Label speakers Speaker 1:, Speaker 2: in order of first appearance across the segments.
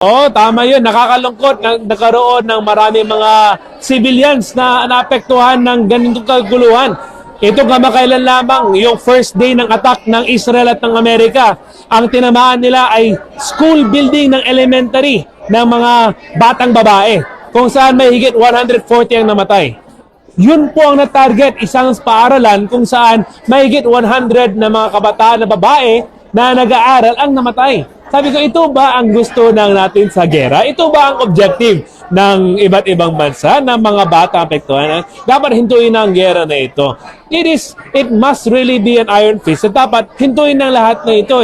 Speaker 1: Oo, tama yun. Nakakalungkot na nagkaroon ng maraming mga civilians na naapektuhan ng ganitong kaguluhan. Ito kamakailan lamang, yung first day ng attack ng Israel at ng Amerika. Ang tinamaan nila ay school building ng elementary ng mga batang babae, kung saan may higit 140 ang namatay. Yun po ang na-target, isang paaralan kung saan may higit 100 na mga kabataan na babae na nag-aaral ang namatay. Sabi ko, ito ba ang gusto ng natin sa gera? Ito ba ang objective ng iba't ibang bansa na mga bata apektuhan? Dapat hintuin ang gera na ito. It must really be an iron fist. At dapat hintuin ng lahat na ito.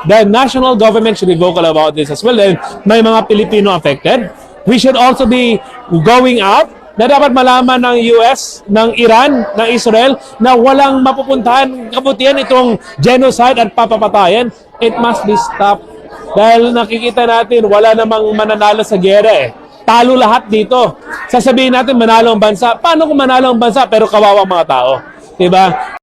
Speaker 1: The national government should be vocal about this as well. And may mga Pilipino affected. We should also be going out na dapat malaman ng US, ng Iran, ng Israel na walang mapupuntahan kabutihan itong genocide at papapatayan. It must be stopped. Dahil nakikita natin, wala namang mananalo sa gera eh. Talo lahat dito. Sasabihin natin manalo ang bansa. Paano kung manalo ang bansa pero kawawa mga tao? Diba?